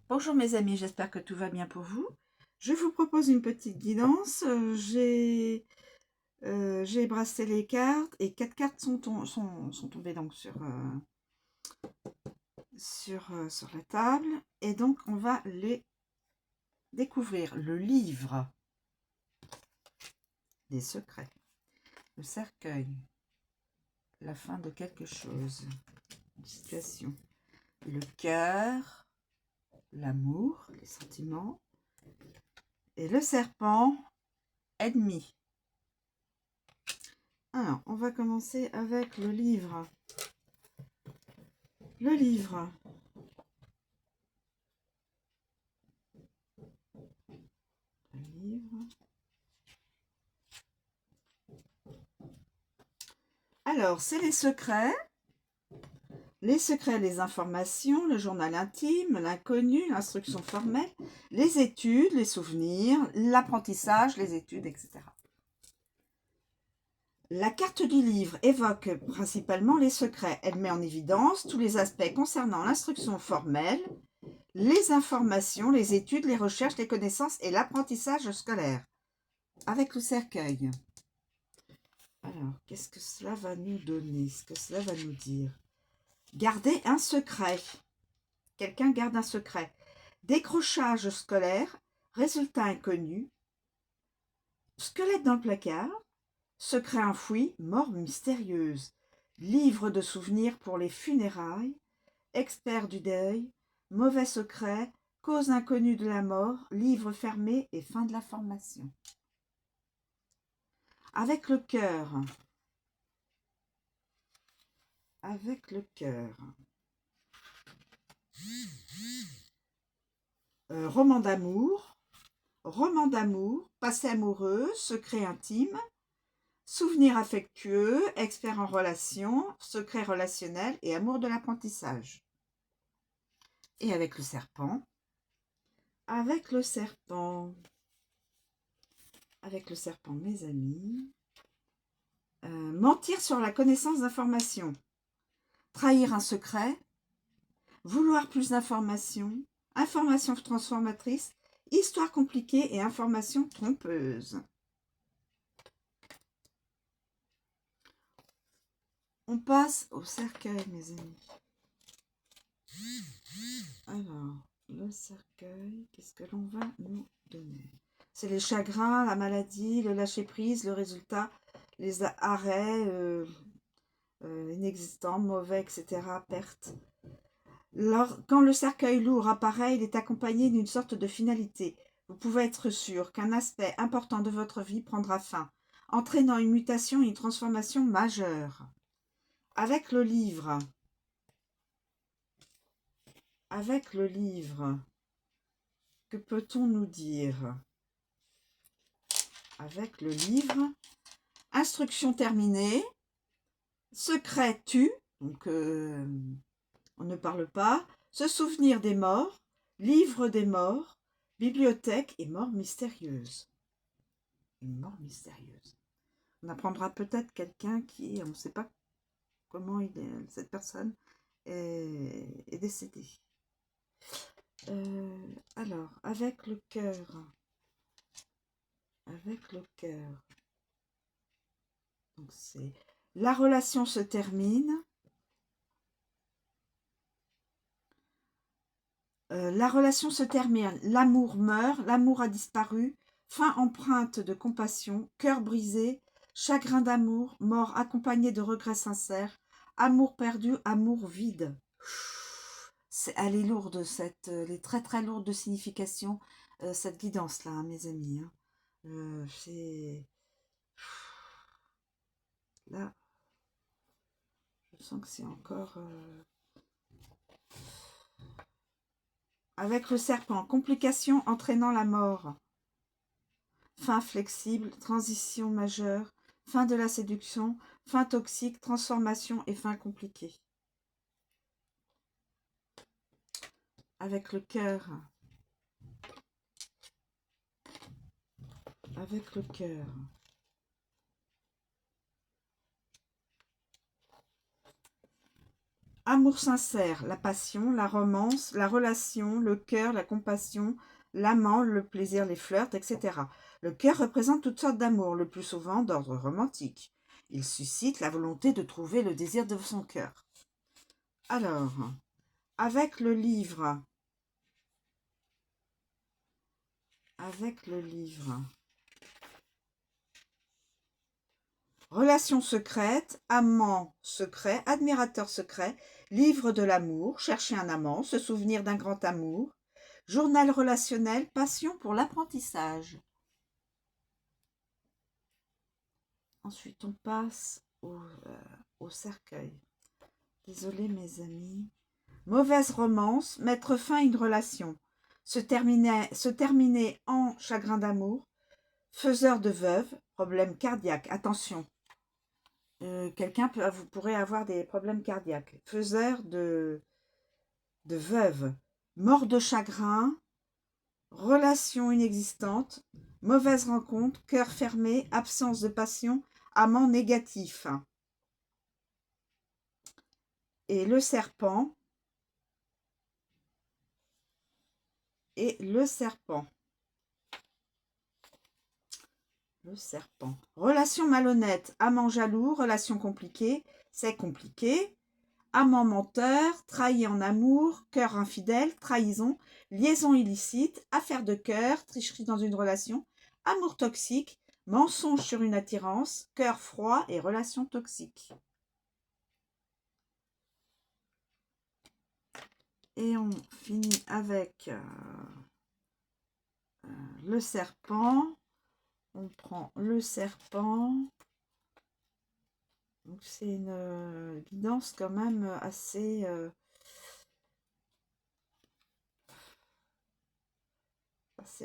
Bonjour mes amis, j'espère que tout va bien pour vous. Je vous propose une petite guidance. J'ai brassé les cartes et 4 cartes sont tombées donc sur la table. Et donc on va les découvrir. Le livre des secrets, le cercueil, la fin de quelque chose, une situation, le cœur, l'amour, les sentiments, et le serpent, ennemi. Alors, on va commencer avec le livre. Le livre. Le livre. Alors, c'est les secrets, les informations, le journal intime, l'inconnu, l'instruction formelle, les études, les souvenirs, l'apprentissage, les études, etc. La carte du livre évoque principalement les secrets. Elle met en évidence tous les aspects concernant l'instruction formelle, les informations, les études, les recherches, les connaissances et l'apprentissage scolaire. Avec le cercueil. Alors, qu'est-ce que cela va nous donner? Ce que cela va nous dire? Garder un secret. Quelqu'un garde un secret. Décrochage scolaire, résultat inconnu, squelette dans le placard, secret enfoui, mort mystérieuse, livre de souvenirs pour les funérailles, expert du deuil, mauvais secret, cause inconnue de la mort, livre fermé et fin de la formation. Avec le cœur. Avec le cœur. Roman d'amour, passé amoureux, secret intime, souvenir affectueux, expert en relations, secret relationnel et amour de l'apprentissage. Et avec le serpent, avec le serpent, mes amis, mentir sur la connaissance d'informations, trahir un secret, vouloir plus d'informations, information transformatrice, histoire compliquée et information trompeuse. On passe au cercueil, mes amis. Alors, le cercueil, qu'est-ce que l'on va nous donner? C'est les chagrins, la maladie, le lâcher-prise, le résultat, les arrêts inexistants, mauvais, etc., pertes. Quand le cercueil lourd apparaît, il est accompagné d'une sorte de finalité. Vous pouvez être sûr qu'un aspect important de votre vie prendra fin, entraînant une mutation et une transformation majeure. Avec le livre, que peut-on nous dire? Avec le livre, instruction terminée, secret tue, donc on ne parle pas, se souvenir des morts, livre des morts, bibliothèque et mort mystérieuse. Une mort mystérieuse. On apprendra peut-être quelqu'un qui, on ne sait pas comment cette personne est décédée. Alors, avec le cœur. Donc c'est la relation se termine. L'amour meurt, l'amour a disparu, fin empreinte de compassion, cœur brisé, chagrin d'amour, mort accompagnée de regrets sincères, amour perdu, amour vide. Elle est lourde, elle est très très lourde de signification, cette guidance-là, hein, mes amis. Hein. Là, je sens que c'est encore... Avec le serpent, complications entraînant la mort. Fin flexible, transition majeure, fin de la séduction, fin toxique, transformation et fin compliquée. Avec le cœur. Avec le cœur. Amour sincère, la passion, la romance, la relation, le cœur, la compassion, l'amant, le plaisir, les flirts, etc. Le cœur représente toutes sortes d'amour, le plus souvent d'ordre romantique. Il suscite la volonté de trouver le désir de son cœur. Alors, avec le livre, Relations secrètes, amant secret, admirateur secret, livre de l'amour, chercher un amant, se souvenir d'un grand amour, journal relationnel, passion pour l'apprentissage. Ensuite, on passe au cercueil. Désolée, mes amis. Mauvaise romance, mettre fin à une relation, se terminer en chagrin d'amour, faiseur de veuve, problème cardiaque. Attention, quelqu'un vous pourrez avoir des problèmes cardiaques. Faiseur de veuve, mort de chagrin, relation inexistante, mauvaise rencontre, cœur fermé, absence de passion, amant négatif. Et le serpent. Le serpent. Relation malhonnête, amant jaloux, relation compliquée, c'est compliqué. Amant menteur, trahi en amour, cœur infidèle, trahison, liaison illicite, affaire de cœur, tricherie dans une relation, amour toxique, mensonge sur une attirance, cœur froid et relation toxique. Et on finit avec le serpent. On prend le serpent. Donc c'est une guidance quand même assez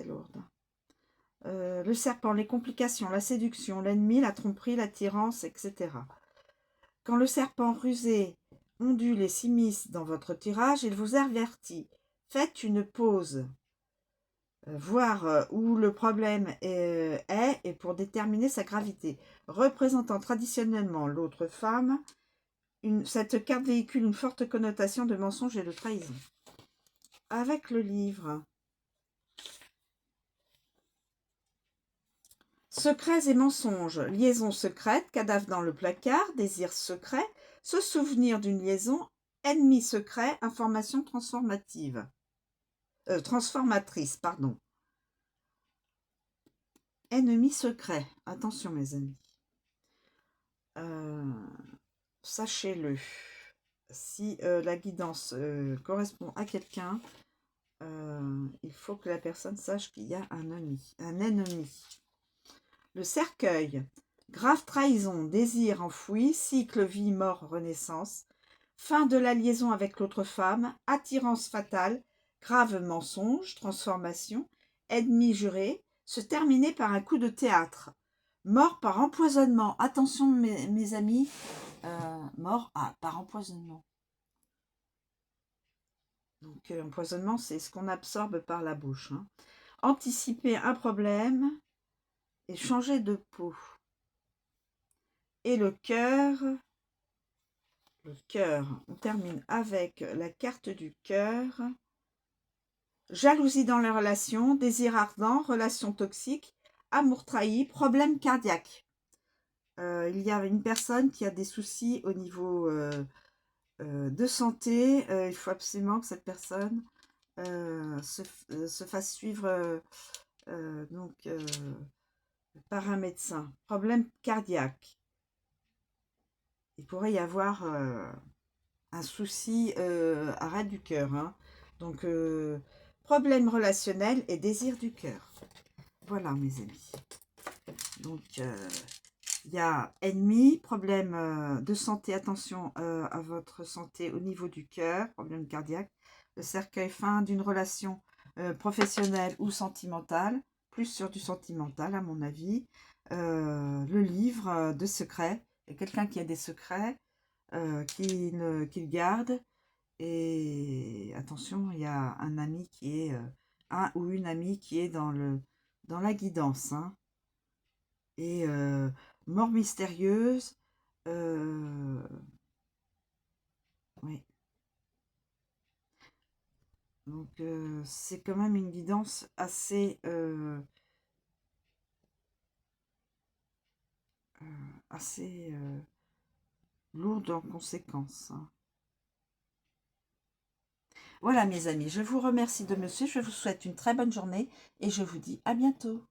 lourde. Le serpent, les complications, la séduction, l'ennemi, la tromperie, l'attirance, etc. Quand le serpent rusé ondule et s'immisce dans votre tirage, il vous avertit. Faites une pause. Voir où le problème est et pour déterminer sa gravité. Représentant traditionnellement l'autre femme, cette carte véhicule une forte connotation de mensonge et de trahison. Avec le livre Secrets et mensonges, liaison secrète, cadavre dans le placard, désir secret, se souvenir d'une liaison, ennemi secret, information transformatrice, pardon. Ennemi secret, attention mes amis. Sachez-le, si la guidance correspond à quelqu'un, il faut que la personne sache qu'il y a un ennemi. Le cercueil, grave trahison, désir enfoui, cycle vie, mort, renaissance, fin de la liaison avec l'autre femme, attirance fatale, grave mensonge, transformation, ennemi juré, se terminer par un coup de théâtre, mort par empoisonnement. Attention mes amis, mort par empoisonnement. Donc empoisonnement, c'est ce qu'on absorbe par la bouche. Hein. Anticiper un problème et changer de peau. Et le cœur, on termine avec la carte du cœur. Jalousie dans les relations, désir ardent, relation toxique, amour trahi, problème cardiaque. Il y a une personne qui a des soucis au niveau de santé. Il faut absolument que cette personne se fasse suivre par un médecin. Problème cardiaque. Il pourrait y avoir un souci arrêt du cœur. Hein. Donc, problème relationnel et désir du cœur. Voilà, mes amis. Donc, il y a ennemi, problème de santé, attention à votre santé au niveau du cœur, problème cardiaque. Le cercueil, fin d'une relation professionnelle ou sentimentale, plus sur du sentimental à mon avis. Le livre de secrets, il y a quelqu'un qui a des secrets qu'il garde. Et attention, il y a un ami qui est, un ou une amie qui est dans la guidance. Hein. Et mort mystérieuse, oui, Donc, c'est quand même une guidance assez lourde en conséquences, hein. Voilà mes amis, je vous remercie de me suivre, je vous souhaite une très bonne journée et je vous dis à bientôt.